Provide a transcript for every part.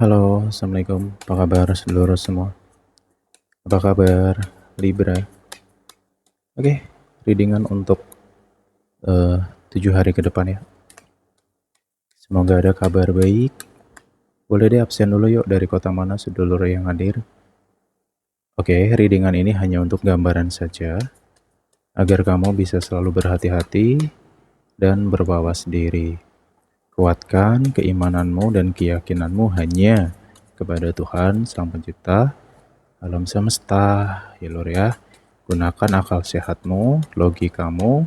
Halo, Assalamualaikum. Apa kabar seluruh semua? Apa kabar Libra? Oke, readingan untuk eh, 7 hari ke depan ya. Semoga ada kabar baik. Boleh deh absen dulu yuk dari kota mana sedulur yang hadir. Oke, readingan ini hanya untuk gambaran saja, agar kamu bisa selalu berhati-hati dan berwawas diri. Kuatkan keimananmu dan keyakinanmu hanya kepada Tuhan Sang Pencipta alam semesta, ya Lur ya. Gunakan akal sehatmu, logikamu,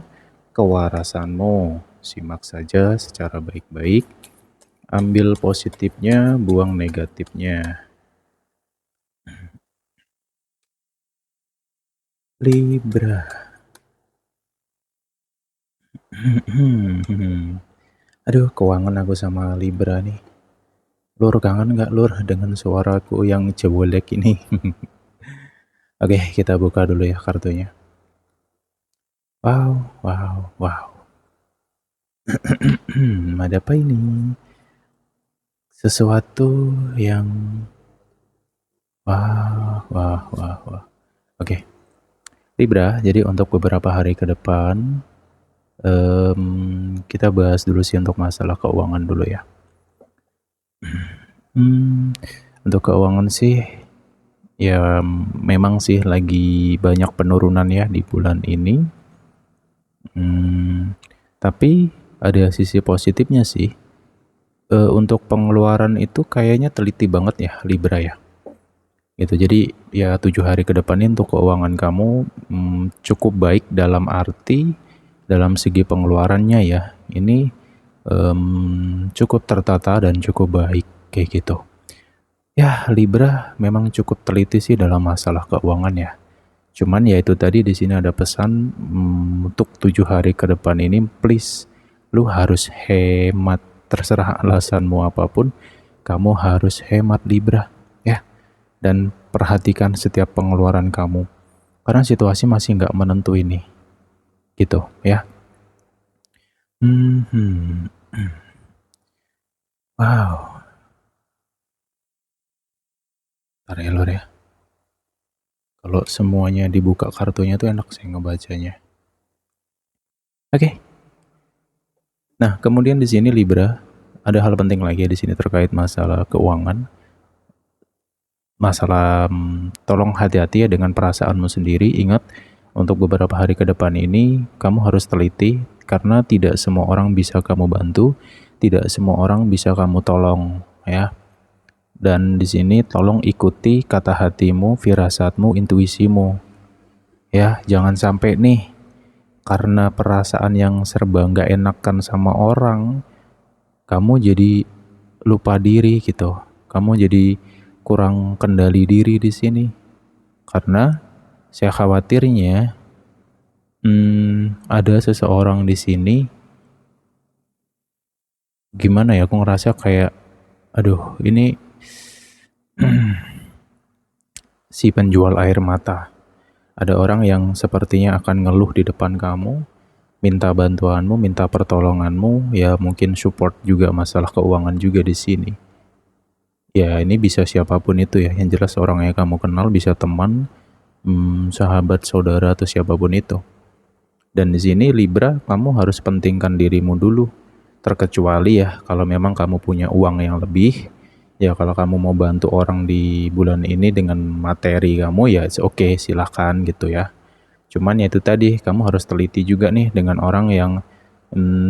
kewarasanmu. Simak saja secara baik-baik. Ambil positifnya, buang negatifnya. Libra. Aduh, keuangan aku sama Libra nih. Lur, kangen gak Lur dengan suaraku yang jebolek ini? Oke, kita buka dulu ya kartunya. Wow, wow, wow. Ada apa ini? Sesuatu yang wah, wah, wah, wah. Oke, Libra. Jadi untuk beberapa hari ke depan, kita bahas dulu sih untuk masalah keuangan dulu ya. Untuk keuangan sih, ya memang sih lagi banyak penurunan ya di bulan ini. Tapi ada sisi positifnya sih. Untuk pengeluaran itu kayaknya teliti banget ya Libra ya. Gitu. Jadi ya 7 hari ke depan ini untuk keuangan kamu cukup baik dalam arti dalam segi pengeluarannya ya. Ini cukup tertata dan cukup baik kayak gitu. Ya Libra memang cukup teliti sih dalam masalah keuangan ya. Cuman ya itu tadi di sini ada pesan untuk 7 hari ke depan ini please lu harus hemat, terserah alasanmu apapun, kamu harus hemat Libra ya. Dan perhatikan setiap pengeluaran kamu karena situasi masih nggak menentu ini gitu ya. Wow, ntar ya Lur ya, kalau semuanya dibuka kartunya tuh enak saya ngebacanya. Oke. Nah kemudian di sini Libra ada hal penting lagi di sini terkait masalah keuangan. Masalah tolong hati-hati ya dengan perasaanmu sendiri. Ingat, untuk beberapa hari ke depan ini kamu harus teliti karena tidak semua orang bisa kamu bantu, tidak semua orang bisa kamu tolong ya. Dan di sini tolong ikuti kata hatimu, firasatmu, intuisimu. Ya, jangan sampai nih karena perasaan yang serba nggak enakan sama orang, kamu jadi lupa diri gitu. Kamu jadi kurang kendali diri di sini. Karena saya khawatirnya ada seseorang di sini, gimana ya, aku ngerasa kayak aduh ini si penjual air mata. Ada orang yang sepertinya akan ngeluh di depan kamu, minta bantuanmu, minta pertolonganmu, ya mungkin support juga masalah keuangan juga di sini. Ya ini bisa siapapun itu ya, yang jelas orang yang kamu kenal, bisa teman, sahabat, saudara atau siapapun itu. Dan di sini Libra, kamu harus pentingkan dirimu dulu. Terkecuali ya kalau memang kamu punya uang yang lebih, ya kalau kamu mau bantu orang di bulan ini dengan materi kamu ya oke, silahkan gitu ya. Cuman ya itu tadi, kamu harus teliti juga nih dengan orang yang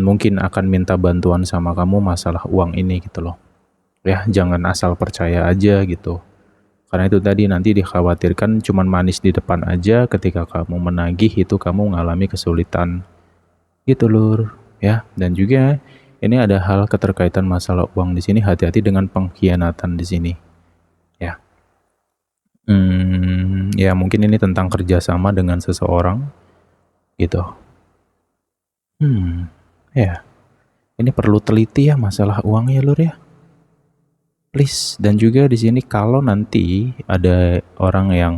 mungkin akan minta bantuan sama kamu masalah uang ini gitu loh. Ya jangan asal percaya aja gitu. Karena itu tadi nanti dikhawatirkan cuman manis di depan aja, ketika kamu menagih itu kamu mengalami kesulitan. Gitu Lur, ya. Dan juga ini ada hal keterkaitan masalah uang di sini, hati-hati dengan pengkhianatan di sini. Ya. Ya mungkin ini tentang kerjasama dengan seseorang gitu. Ya. Ini perlu teliti ya masalah uang ya Lur ya. Please. Dan juga di sini kalau nanti ada orang yang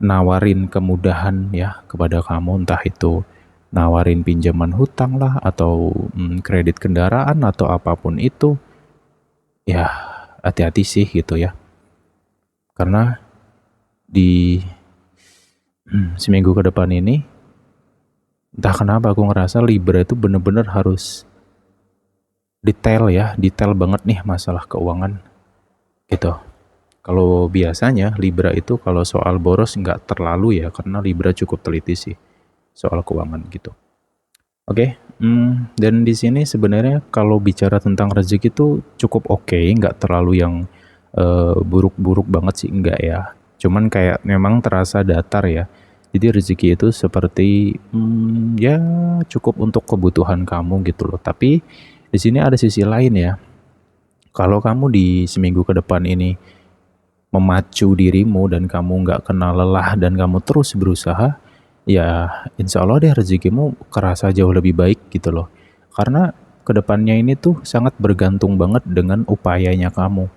nawarin kemudahan ya kepada kamu, entah itu nawarin pinjaman hutang lah atau kredit kendaraan atau apapun itu, ya hati-hati sih gitu ya. Karena di seminggu ke depan ini, entah kenapa aku ngerasa Libra itu bener-bener harus detail banget nih masalah keuangan gitu. Kalau biasanya Libra itu kalau soal boros nggak terlalu ya, karena Libra cukup teliti sih soal keuangan gitu. Oke, dan di sini sebenarnya kalau bicara tentang rezeki itu cukup oke, nggak terlalu yang buruk-buruk banget sih, enggak ya. Cuman kayak memang terasa datar ya. Jadi rezeki itu seperti ya cukup untuk kebutuhan kamu gitu loh. Tapi di sini ada sisi lain ya. Kalau kamu di seminggu ke depan ini memacu dirimu dan kamu nggak kenal lelah dan kamu terus berusaha, ya insya Allah deh rezekimu kerasa jauh lebih baik gitu loh. Karena kedepannya ini tuh sangat bergantung banget dengan upayanya kamu.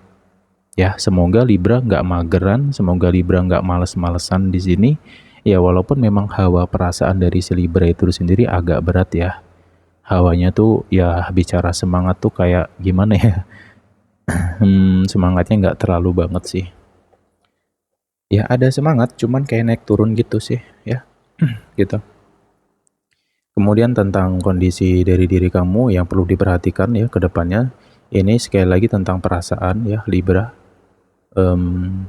Ya semoga Libra nggak mageran, semoga Libra nggak males-malesan di sini. Ya walaupun memang hawa perasaan dari si Libra itu sendiri agak berat ya. Hawanya tuh ya bicara semangat tuh kayak gimana ya. Semangatnya nggak terlalu banget sih. Ya ada semangat, cuman kayak naik turun gitu sih ya. Gitu. Kemudian tentang kondisi dari diri kamu yang perlu diperhatikan ya ke depannya. Ini sekali lagi tentang perasaan ya Libra.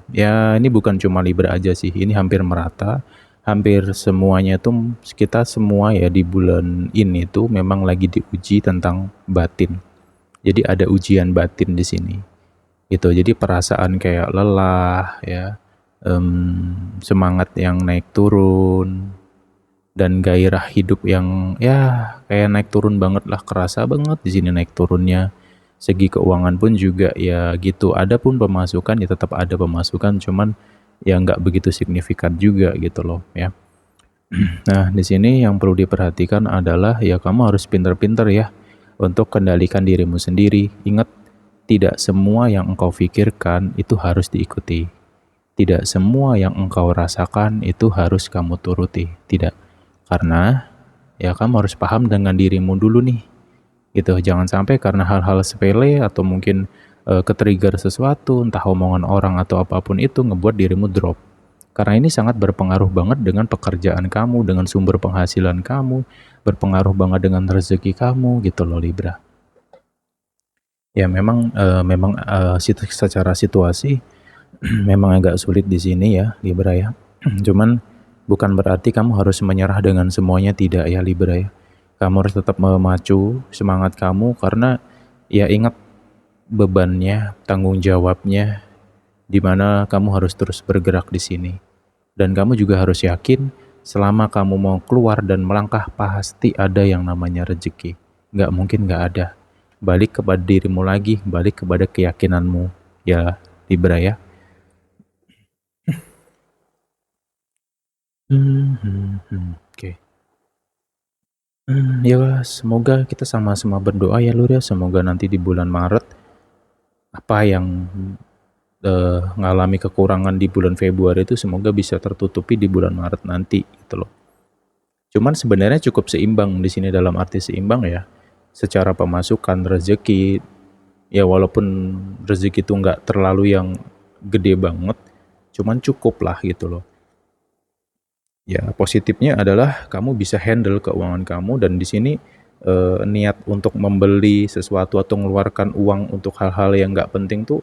Ya ini bukan cuma Libra aja sih, ini hampir merata. Hampir semuanya tuh kita semua ya di bulan ini tuh memang lagi diuji tentang batin. Jadi ada ujian batin di sini. Gitu. Jadi perasaan kayak lelah ya, semangat yang naik turun, dan gairah hidup yang ya kayak naik turun banget lah, kerasa banget di sini naik turunnya. Segi keuangan pun juga ya gitu, ada pun pemasukan ya tetap ada pemasukan, cuman ya nggak begitu signifikan juga gitu loh ya. Nah di sini yang perlu diperhatikan adalah ya kamu harus pinter-pinter ya untuk kendalikan dirimu sendiri. Ingat, tidak semua yang engkau pikirkan itu harus diikuti. Tidak semua yang engkau rasakan itu harus kamu turuti. Tidak. Karena ya kamu harus paham dengan dirimu dulu nih. Gitu. Jangan sampai karena hal-hal sepele atau mungkin ketrigger sesuatu, entah omongan orang atau apapun itu ngebuat dirimu drop. Karena ini sangat berpengaruh banget dengan pekerjaan kamu, dengan sumber penghasilan kamu, berpengaruh banget dengan rezeki kamu gitu loh Libra. Ya memang secara situasi memang agak sulit di sini ya Libra ya. Cuman bukan berarti kamu harus menyerah dengan semuanya, tidak ya Libra ya. Kamu harus tetap memacu semangat kamu karena ya ingat bebannya, tanggung jawabnya, di mana kamu harus terus bergerak di sini. Dan kamu juga harus yakin selama kamu mau keluar dan melangkah pasti ada yang namanya rezeki. Nggak mungkin nggak ada. Balik kepada dirimu lagi, balik kepada keyakinanmu ya Libra ya. Oke. Ya semoga kita sama-sama berdoa ya Lur ya, semoga nanti di bulan Maret apa yang ngalami kekurangan di bulan Februari itu semoga bisa tertutupi di bulan Maret nanti gitu loh. Cuman sebenarnya cukup seimbang di sini, dalam arti seimbang ya. Secara pemasukan rezeki ya walaupun rezeki itu nggak terlalu yang gede banget, cuman cukup lah gitu loh. Ya positifnya adalah kamu bisa handle keuangan kamu, dan di sini niat untuk membeli sesuatu atau mengeluarkan uang untuk hal-hal yang nggak penting tuh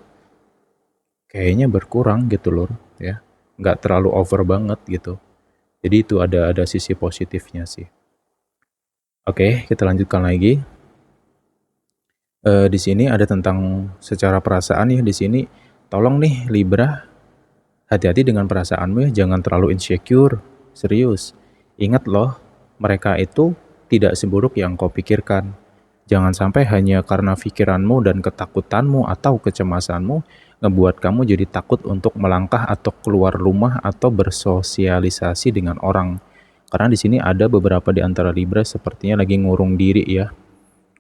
kayaknya berkurang gitu loh ya, nggak terlalu over banget gitu. Jadi itu ada sisi positifnya sih. Oke, kita lanjutkan lagi. Di sini ada tentang secara perasaan ya. Di sini tolong nih Libra, hati-hati dengan perasaanmu ya, jangan terlalu insecure. Serius. Ingat loh, mereka itu tidak seburuk yang kau pikirkan. Jangan sampai hanya karena pikiranmu dan ketakutanmu atau kecemasanmu ngebuat kamu jadi takut untuk melangkah atau keluar rumah atau bersosialisasi dengan orang. Karena di sini ada beberapa di antara Libra sepertinya lagi ngurung diri ya.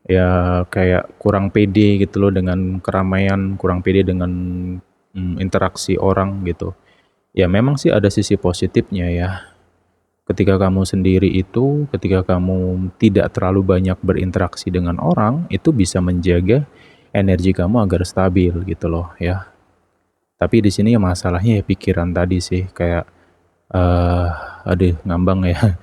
Ya kayak kurang pede gitu loh dengan keramaian, kurang pede dengan interaksi orang gitu. Ya memang sih ada sisi positifnya ya. Ketika kamu sendiri itu, ketika kamu tidak terlalu banyak berinteraksi dengan orang, itu bisa menjaga energi kamu agar stabil gitu loh ya. Tapi di sini ya masalahnya ya pikiran tadi sih, kayak eh aduh ngambang ya.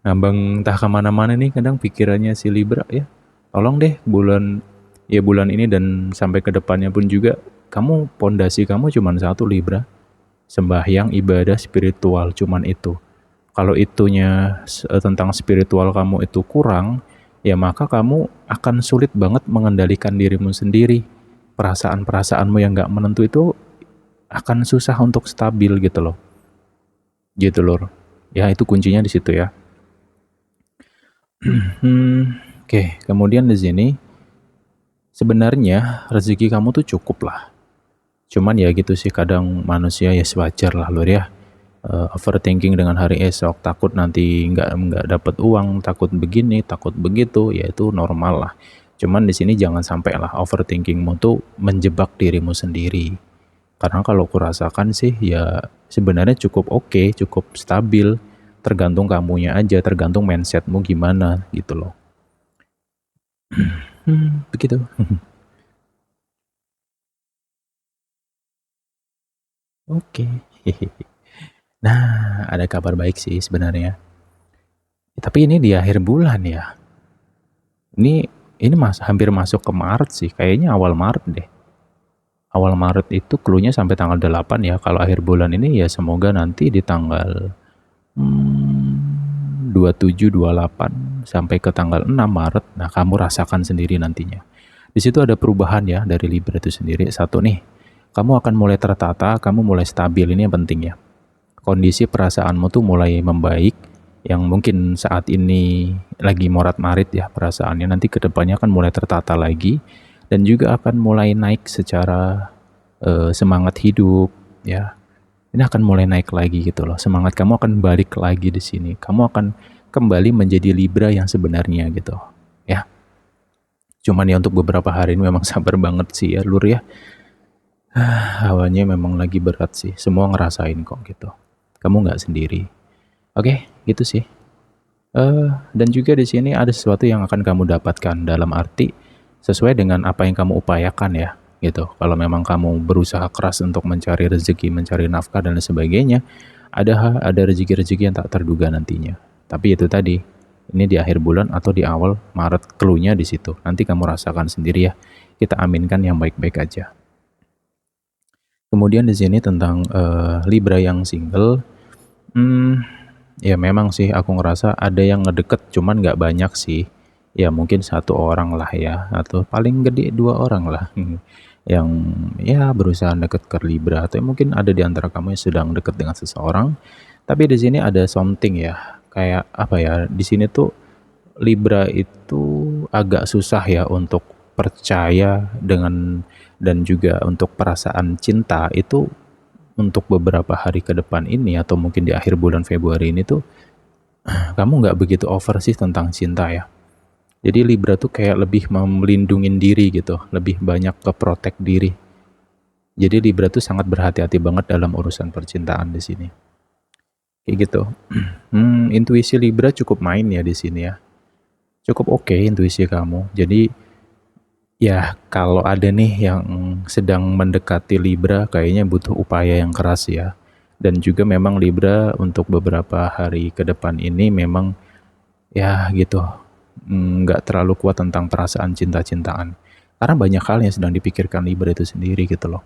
Ngambang entah kemana-mana nih kadang pikirannya si Libra ya. Tolong deh bulan ini dan sampai ke depannya pun juga, kamu pondasi kamu cuman satu Libra, sembahyang, ibadah, spiritual, cuman itu. Kalau itunya tentang spiritual kamu itu kurang, ya maka kamu akan sulit banget mengendalikan dirimu sendiri. Perasaan-perasaanmu yang gak menentu itu akan susah untuk stabil gitu loh. Gitu loh. Ya itu kuncinya di situ ya. Oke, kemudian di sini sebenarnya rezeki kamu tuh cukup lah. Cuman ya gitu sih, kadang manusia ya sewajar lah Lur ya. Overthinking dengan hari esok, takut nanti nggak dapat uang, takut begini, takut begitu, ya itu normal lah. Cuman di sini jangan sampai lah overthinkingmu tuh menjebak dirimu sendiri. Karena kalau kurasakan sih ya sebenarnya cukup oke, cukup stabil. Tergantung kamunya aja, tergantung mindsetmu gimana gitu loh. Begitu. Oke. Nah, ada kabar baik sih sebenarnya. Tapi ini di akhir bulan ya. Ini hampir masuk ke Maret sih. Kayaknya awal Maret deh. Awal Maret itu clue-nya sampai tanggal 8 ya. Kalau akhir bulan ini ya semoga nanti di tanggal 27, 28 sampai ke tanggal 6 Maret. Nah, kamu rasakan sendiri nantinya. Di situ ada perubahan ya dari Libra itu sendiri. Satu nih, kamu akan mulai tertata, kamu mulai stabil, ini yang penting ya. Kondisi perasaanmu tuh mulai membaik, yang mungkin saat ini lagi morat-marit ya perasaannya, nanti kedepannya akan mulai tertata lagi, dan juga akan mulai naik secara semangat hidup ya. Ini akan mulai naik lagi gitu loh, semangat kamu akan balik lagi di sini, kamu akan kembali menjadi Libra yang sebenarnya gitu ya. Cuman ya untuk beberapa hari ini memang sabar banget sih ya Lur ya. Hawanya memang lagi berat sih, semua ngerasain kok gitu, kamu nggak sendiri. Oke, gitu sih. Dan juga di sini ada sesuatu yang akan kamu dapatkan, dalam arti sesuai dengan apa yang kamu upayakan ya, gitu. Kalau memang kamu berusaha keras untuk mencari rezeki, mencari nafkah dan sebagainya, ada rezeki-rezeki yang tak terduga nantinya. Tapi itu tadi, ini di akhir bulan atau di awal Maret, clue-nya di situ. Nanti kamu rasakan sendiri ya. Kita aminkan yang baik-baik aja. Kemudian di sini tentang Libra yang single, ya memang sih aku ngerasa ada yang ngedeket, cuman nggak banyak sih. Ya mungkin satu orang lah ya, atau paling gede 2 orang lah yang ya berusaha deket ke Libra, atau mungkin ada di antara kamu yang sedang deket dengan seseorang. Tapi di sini ada something ya, kayak apa ya? Di sini tuh Libra itu agak susah ya untuk percaya dengan, dan juga untuk perasaan cinta itu untuk beberapa hari ke depan ini atau mungkin di akhir bulan Februari ini tuh kamu nggak begitu over sih tentang cinta ya. Jadi Libra tuh kayak lebih melindungin diri gitu, lebih banyak ke protect diri. Jadi Libra tuh sangat berhati-hati banget dalam urusan percintaan di sini. Kayak gitu. Intuisi Libra cukup main ya di sini ya. Cukup oke intuisi kamu. Jadi ya kalau ada nih yang sedang mendekati Libra, kayaknya butuh upaya yang keras ya. Dan juga memang Libra untuk beberapa hari ke depan ini memang ya gitu, nggak terlalu kuat tentang perasaan cinta-cintaan. Karena banyak hal yang sedang dipikirkan Libra itu sendiri gitu loh.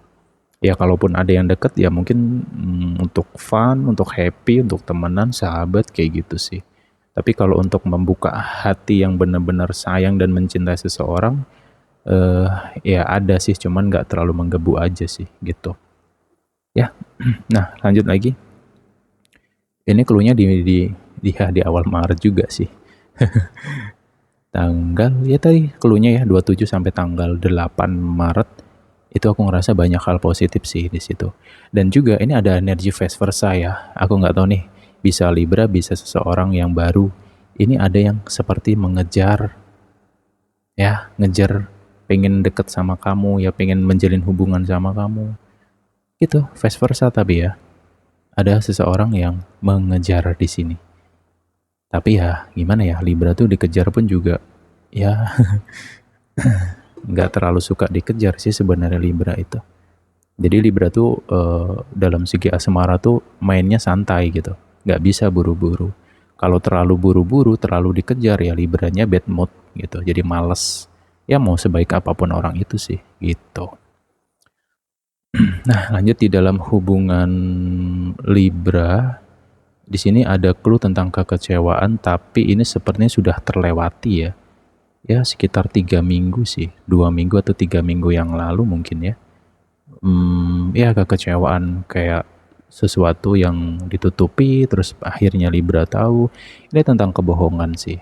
Ya kalaupun ada yang deket ya mungkin untuk fun, untuk happy, untuk temenan, sahabat, kayak gitu sih. Tapi kalau untuk membuka hati yang benar-benar sayang dan mencintai seseorang, ya ada sih, cuman nggak terlalu menggebu aja sih gitu. Ya, nah lanjut lagi. Ini clue-nya di awal Maret juga sih. Tanggal ya tadi clue-nya ya 27 sampai tanggal 8 Maret itu aku ngerasa banyak hal positif sih di situ. Dan juga ini ada energi vice versa ya. Aku nggak tahu nih, bisa Libra, bisa seseorang yang baru. Ini ada yang seperti mengejar ya, ngejar pengen deket sama kamu ya, pengen menjalin hubungan sama kamu. Gitu, vice versa tapi ya. Ada seseorang yang mengejar di sini. Tapi ya gimana ya, Libra tuh dikejar pun juga ya nggak terlalu suka dikejar sih sebenarnya Libra itu. Jadi Libra tuh dalam segi asmara tuh mainnya santai gitu, nggak bisa buru-buru. Kalau terlalu buru-buru, terlalu dikejar ya Libranya bad mood gitu, jadi males. Ya mau sebaik apapun orang itu sih gitu. Nah lanjut di dalam hubungan Libra, di sini ada clue tentang kekecewaan, tapi ini sepertinya sudah terlewati ya. Ya sekitar 3 minggu sih, 2 minggu atau 3 minggu yang lalu mungkin ya. Ya kekecewaan kayak sesuatu yang ditutupi, terus akhirnya Libra tahu. Ini tentang kebohongan sih,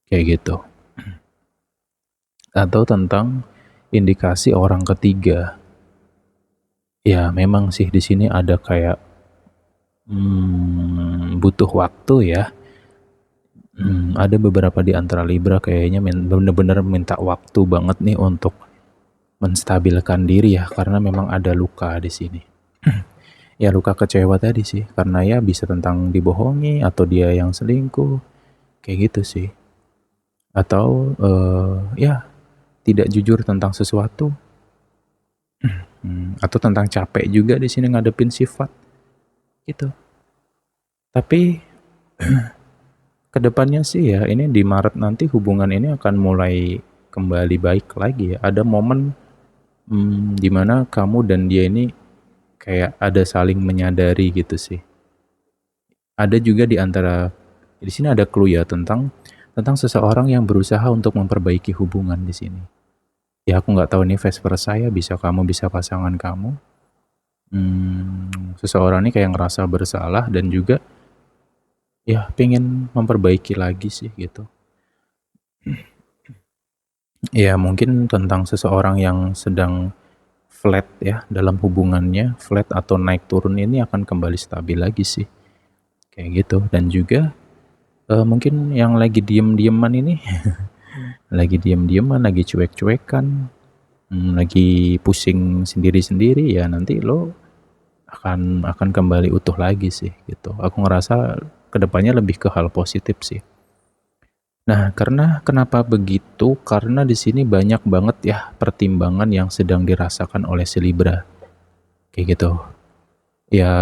kayak gitu. Atau tentang indikasi orang ketiga. Ya memang sih di sini ada kayak butuh waktu ya. Ada beberapa di antara Libra kayaknya bener-bener minta waktu banget nih untuk menstabilkan diri ya, karena memang ada luka di sini. Ya luka kecewa tadi sih, karena ya bisa tentang dibohongi atau dia yang selingkuh, kayak gitu sih. Atau ya tidak jujur tentang sesuatu, atau tentang capek juga di sini ngadepin sifat gitu. Tapi kedepannya sih ya, ini di Maret nanti hubungan ini akan mulai kembali baik lagi ya. Ada momen dimana kamu dan dia ini kayak ada saling menyadari gitu sih. Ada juga di antara di sini ada clue ya tentang seseorang yang berusaha untuk memperbaiki hubungan di sini. Ya aku nggak tahu nih vice versa ya, bisa kamu bisa pasangan kamu. Seseorang ini kayak ngerasa bersalah dan juga ya pengen memperbaiki lagi sih gitu. Ya mungkin tentang seseorang yang sedang flat ya dalam hubungannya, flat atau naik turun ini akan kembali stabil lagi sih. Kayak gitu. Dan juga mungkin yang lagi diem-dieman ini lagi diem-dieman, lagi cuek-cuekan, lagi pusing sendiri-sendiri ya nanti lo akan kembali utuh lagi sih gitu. Aku ngerasa kedepannya lebih ke hal positif sih. Nah, karena kenapa begitu? Karena di sini banyak banget ya pertimbangan yang sedang dirasakan oleh si Libra. Kayak gitu. Ya,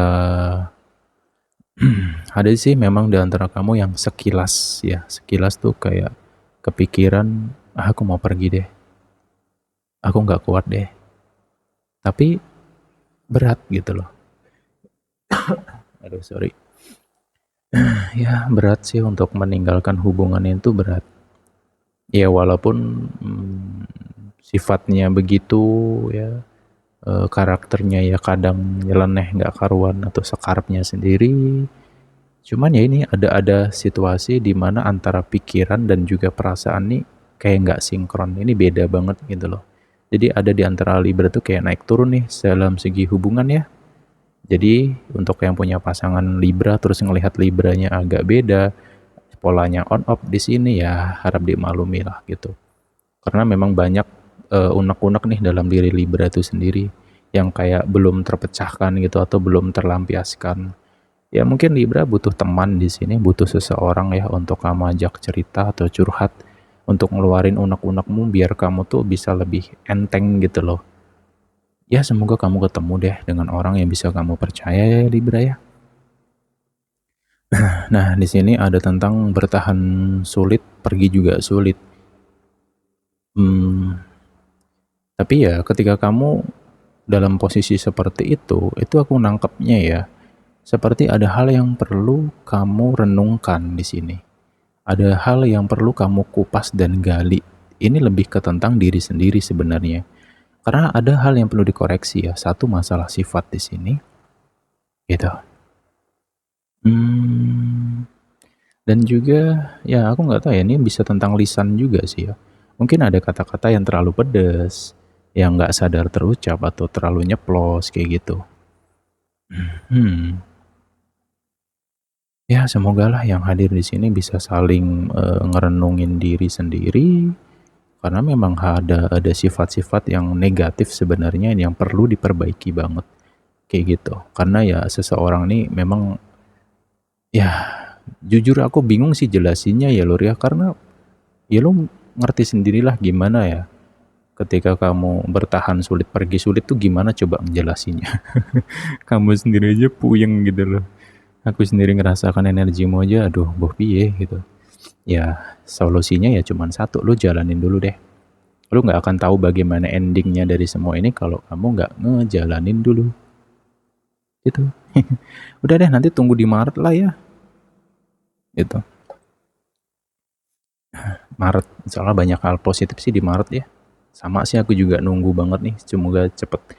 ada sih memang di antara kamu yang sekilas ya, sekilas tuh kayak kepikiran, aku mau pergi deh. Aku nggak kuat deh. Tapi berat gitu loh. Aduh, sorry. Ya, berat sih untuk meninggalkan hubungan itu berat. Ya, walaupun sifatnya begitu ya, karakternya ya kadang nyeleneh nggak karuan atau sekarapnya sendiri. Cuman ya ini ada situasi di mana antara pikiran dan juga perasaan nih kayak nggak sinkron. Ini beda banget gitu loh. Jadi ada di antara Libra tuh kayak naik turun nih dalam segi hubungan ya. Jadi untuk yang punya pasangan Libra terus ngelihat Libranya agak beda, polanya on off di sini ya harap dimaklumi lah gitu. Karena memang banyak unek-unek nih dalam diri Libra itu sendiri yang kayak belum terpecahkan gitu atau belum terlampiaskan. Ya mungkin Libra butuh teman di sini, butuh seseorang ya untuk kamu ajak cerita atau curhat untuk ngeluarin unek-unekmu biar kamu tuh bisa lebih enteng gitu loh. Ya semoga kamu ketemu deh dengan orang yang bisa kamu percaya ya Libra ya. Nah, di sini ada tentang bertahan sulit, pergi juga sulit. Tapi ya ketika kamu dalam posisi seperti itu aku nangkepnya ya, seperti ada hal yang perlu kamu renungkan di sini. Ada hal yang perlu kamu kupas dan gali. Ini lebih ke tentang diri sendiri sebenarnya. Karena ada hal yang perlu dikoreksi ya. Satu masalah sifat di sini, gitu. Dan juga ya aku nggak tahu ya ini bisa tentang lisan juga sih ya. Mungkin ada kata-kata yang terlalu pedas, yang nggak sadar terucap atau terlalu nyeplos kayak gitu. Ya semogalah yang hadir di sini bisa saling ngerenungin diri sendiri karena memang ada sifat-sifat yang negatif sebenarnya yang perlu diperbaiki banget kayak gitu. Karena ya seseorang ini memang ya jujur aku bingung sih jelasinnya ya Lur ya karena ya lu ngerti sendirilah gimana ya. Ketika kamu bertahan sulit, pergi sulit tuh gimana coba ngejelasinnya? Kamu sendiri aja puyeng gitu loh. Aku sendiri ngerasakan energimu aja, aduh boh piye gitu. Ya solusinya ya cuman satu, lu jalanin dulu deh. Lu nggak akan tahu bagaimana endingnya dari semua ini kalau kamu nggak ngejalanin dulu. Gitu. Udah deh, nanti tunggu di Maret lah ya. Gitu. Maret, soalnya banyak hal positif sih di Maret ya. Sama sih aku juga nunggu banget nih, semoga cepet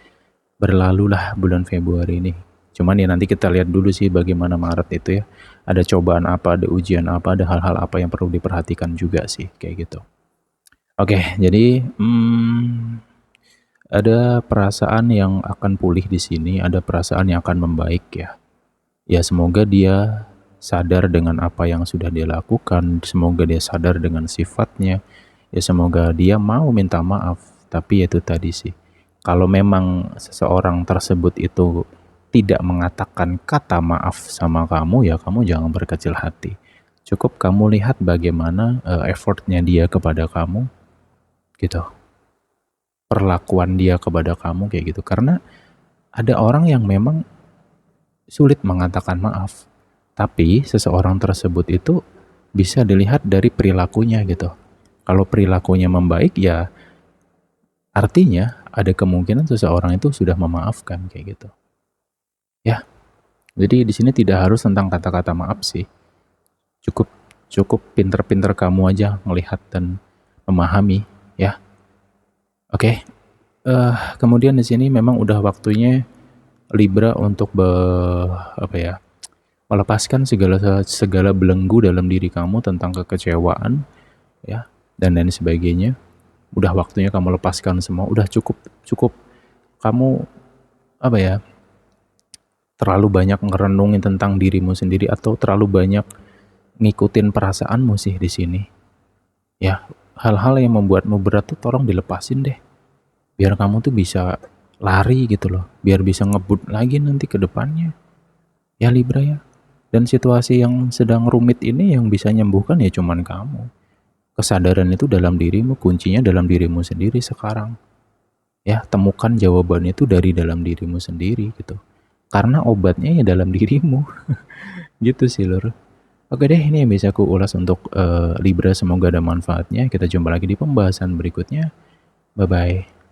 berlalu lah bulan Februari ini. Cuman ya nanti kita lihat dulu sih bagaimana Maret itu ya. Ada cobaan apa, ada ujian apa, ada hal-hal apa yang perlu diperhatikan juga sih, kayak gitu. Oke, jadi ada perasaan yang akan pulih di sini, ada perasaan yang akan membaik ya. Ya semoga dia sadar dengan apa yang sudah dia lakukan, semoga dia sadar dengan sifatnya, ya semoga dia mau minta maaf. Tapi itu tadi sih, kalau memang seseorang tersebut itu tidak mengatakan kata maaf sama kamu, ya kamu jangan berkecil hati. Cukup kamu lihat bagaimana effortnya dia kepada kamu, gitu. Perlakuan dia kepada kamu kayak gitu. Karena ada orang yang memang sulit mengatakan maaf. Tapi seseorang tersebut itu bisa dilihat dari perilakunya gitu. Kalau perilakunya membaik ya artinya ada kemungkinan seseorang itu sudah memaafkan kayak gitu. Ya, jadi di sini tidak harus tentang kata-kata maaf sih. Cukup cukup pinter-pinter kamu aja melihat dan memahami ya. Oke. Kemudian di sini memang udah waktunya Libra untuk apa ya? Melepaskan segala segala belenggu dalam diri kamu tentang kekecewaan ya dan lain sebagainya. Udah waktunya kamu lepaskan semua, udah cukup cukup kamu apa ya, terlalu banyak ngerenungin tentang dirimu sendiri atau terlalu banyak ngikutin perasaanmu sih di sini. Ya, hal-hal yang membuatmu berat tuh tolong dilepasin deh. Biar kamu tuh bisa lari gitu loh, biar bisa ngebut lagi nanti ke depannya. Ya Libra ya. Dan situasi yang sedang rumit ini yang bisa nyembuhkan ya cuman kamu. Kesadaran itu dalam dirimu, kuncinya dalam dirimu sendiri sekarang. Ya, temukan jawaban itu dari dalam dirimu sendiri gitu. Karena obatnya ya dalam dirimu. Gitu sih, Lur. Oke deh, ini yang bisa aku ulas untuk Libra. Semoga ada manfaatnya. Kita jumpa lagi di pembahasan berikutnya. Bye-bye.